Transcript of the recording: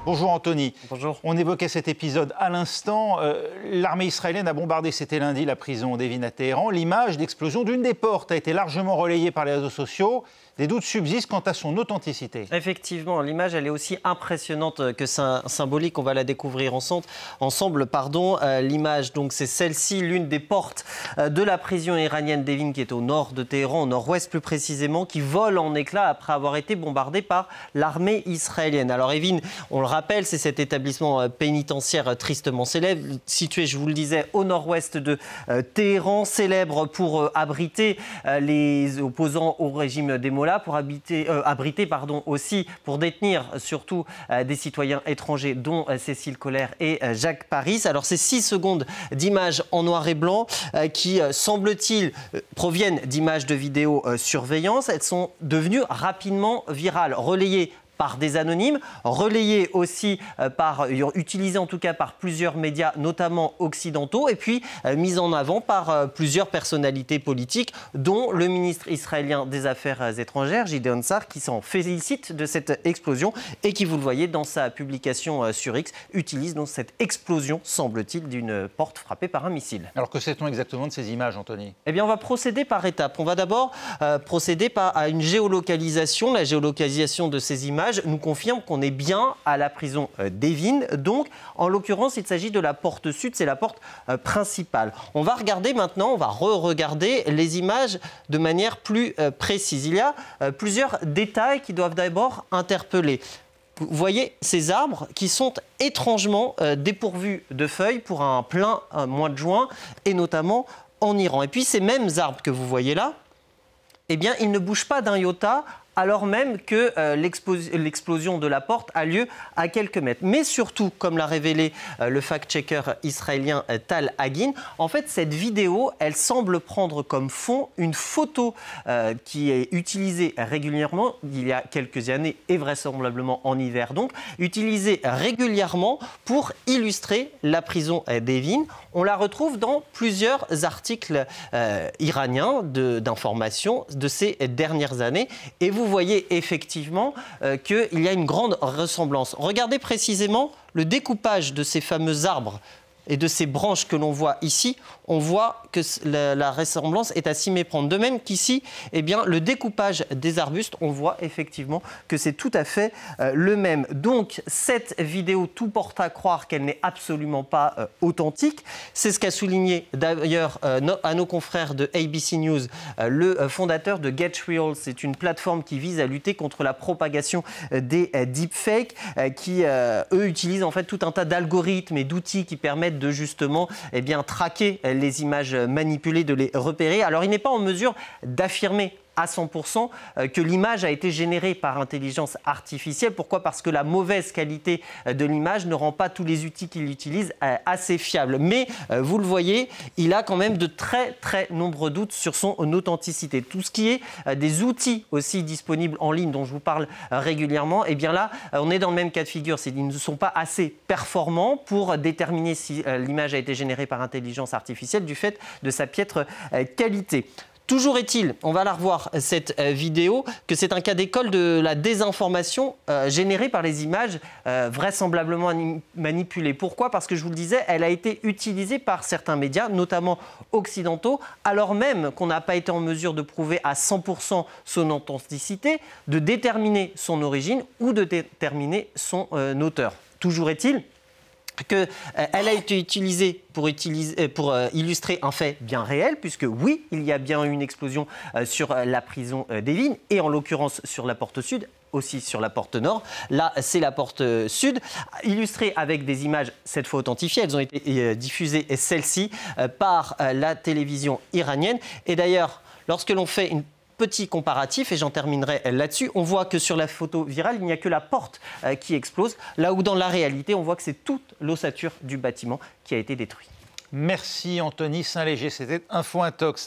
Bonjour Anthony. Bonjour. On évoquait cet épisode à l'instant. L'armée israélienne a bombardé, c'était lundi, la prison d'Evin à Téhéran. L'image d'explosion d'une des portes a été largement relayée par les réseaux sociaux. Des doutes subsistent quant à son authenticité. Effectivement, l'image, elle est aussi impressionnante que symbolique. On va la découvrir ensemble. L'image, donc, c'est celle-ci, l'une des portes de la prison iranienne d'Evin, qui est au nord de Téhéran, au nord-ouest plus précisément, qui vole en éclats après avoir été bombardée par l'armée israélienne. Alors, Evin, on le rappelle, c'est cet établissement pénitentiaire tristement célèbre, situé, je vous le disais, au nord-ouest de Téhéran, célèbre pour abriter les opposants au régime des Mollahs, pour abriter aussi, pour détenir surtout des citoyens étrangers, dont Cécile Kohler et Jacques Paris. Alors, ces 6 secondes d'images en noir et blanc qui, semble-t-il, proviennent d'images de vidéosurveillance. Elles sont devenues rapidement virales, relayées par des anonymes, relayés aussi utilisés en tout cas par plusieurs médias, notamment occidentaux, et puis mis en avant par plusieurs personnalités politiques, dont le ministre israélien des Affaires étrangères, Gideon Sa'ar, qui s'en félicite de cette explosion et qui, vous le voyez dans sa publication sur X, utilise donc cette explosion, semble-t-il, d'une porte frappée par un missile. Alors que sait-on exactement de ces images, Anthony ? Eh bien, on va procéder par étapes. On va d'abord procéder à une géolocalisation. La géolocalisation de ces images nous confirme qu'on est bien à la prison d'Evin. Donc, en l'occurrence, il s'agit de la porte sud, c'est la porte principale. On va regarder maintenant, on va re-regarder les images de manière plus précise. Il y a plusieurs détails qui doivent d'abord interpeller. Vous voyez ces arbres qui sont étrangement dépourvus de feuilles pour un plein mois de juin, et notamment en Iran. Et puis, ces mêmes arbres que vous voyez là, eh bien, ils ne bougent pas d'un iota, alors même que l'explosion de la porte a lieu à quelques mètres. Mais surtout, comme l'a révélé le fact-checker israélien Tal Hagin, en fait, cette vidéo, elle semble prendre comme fond une photo qui est utilisée régulièrement, il y a quelques années et vraisemblablement en hiver donc, utilisée régulièrement pour illustrer la prison d'Evin. On la retrouve dans plusieurs articles iraniens d'information de ces dernières années. Et vous voyez effectivement qu'il y a une grande ressemblance. Regardez précisément le découpage de ces fameux arbres et de ces branches que l'on voit ici. On voit que la ressemblance est à s'y méprendre. De même qu'ici, eh bien, le découpage des arbustes, on voit effectivement que c'est tout à fait le même. Donc, cette vidéo, tout porte à croire qu'elle n'est absolument pas authentique. C'est ce qu'a souligné d'ailleurs à nos confrères de ABC News le fondateur de Get Real. C'est une plateforme qui vise à lutter contre la propagation des deepfakes, qui, eux, utilisent en fait tout un tas d'algorithmes et d'outils qui permettent de justement traquer les images manipulées, de les repérer. Alors, il n'est pas en mesure d'affirmer à 100% que l'image a été générée par intelligence artificielle. Pourquoi ? Parce que la mauvaise qualité de l'image ne rend pas tous les outils qu'il utilise assez fiables. Mais vous le voyez, il a quand même de très nombreux doutes sur son authenticité. Tout ce qui est des outils aussi disponibles en ligne dont je vous parle régulièrement, eh bien là, on est dans le même cas de figure. Ils ne sont pas assez performants pour déterminer si l'image a été générée par intelligence artificielle du fait de sa piètre qualité. Toujours est-il, on va la revoir cette vidéo, que c'est un cas d'école de la désinformation générée par les images vraisemblablement manipulées. Pourquoi ? Parce que je vous le disais, elle a été utilisée par certains médias, notamment occidentaux, alors même qu'on n'a pas été en mesure de prouver à 100% son authenticité, de déterminer son origine ou de déterminer son auteur. Toujours est-il qu'elle a été utilisée pour illustrer un fait bien réel, puisque oui, il y a bien eu une explosion sur la prison d'Evin, et en l'occurrence sur la porte sud, aussi sur la porte nord. Là, c'est la porte sud, illustrée avec des images cette fois authentifiées. Elles ont été diffusées, celles-ci, par la télévision iranienne. Et d'ailleurs, lorsque l'on fait une petit comparatif, et j'en terminerai là-dessus, on voit que sur la photo virale, il n'y a que la porte qui explose, là où dans la réalité, on voit que c'est toute l'ossature du bâtiment qui a été détruite. Merci Anthony Saint-Léger, c'était Info Intox.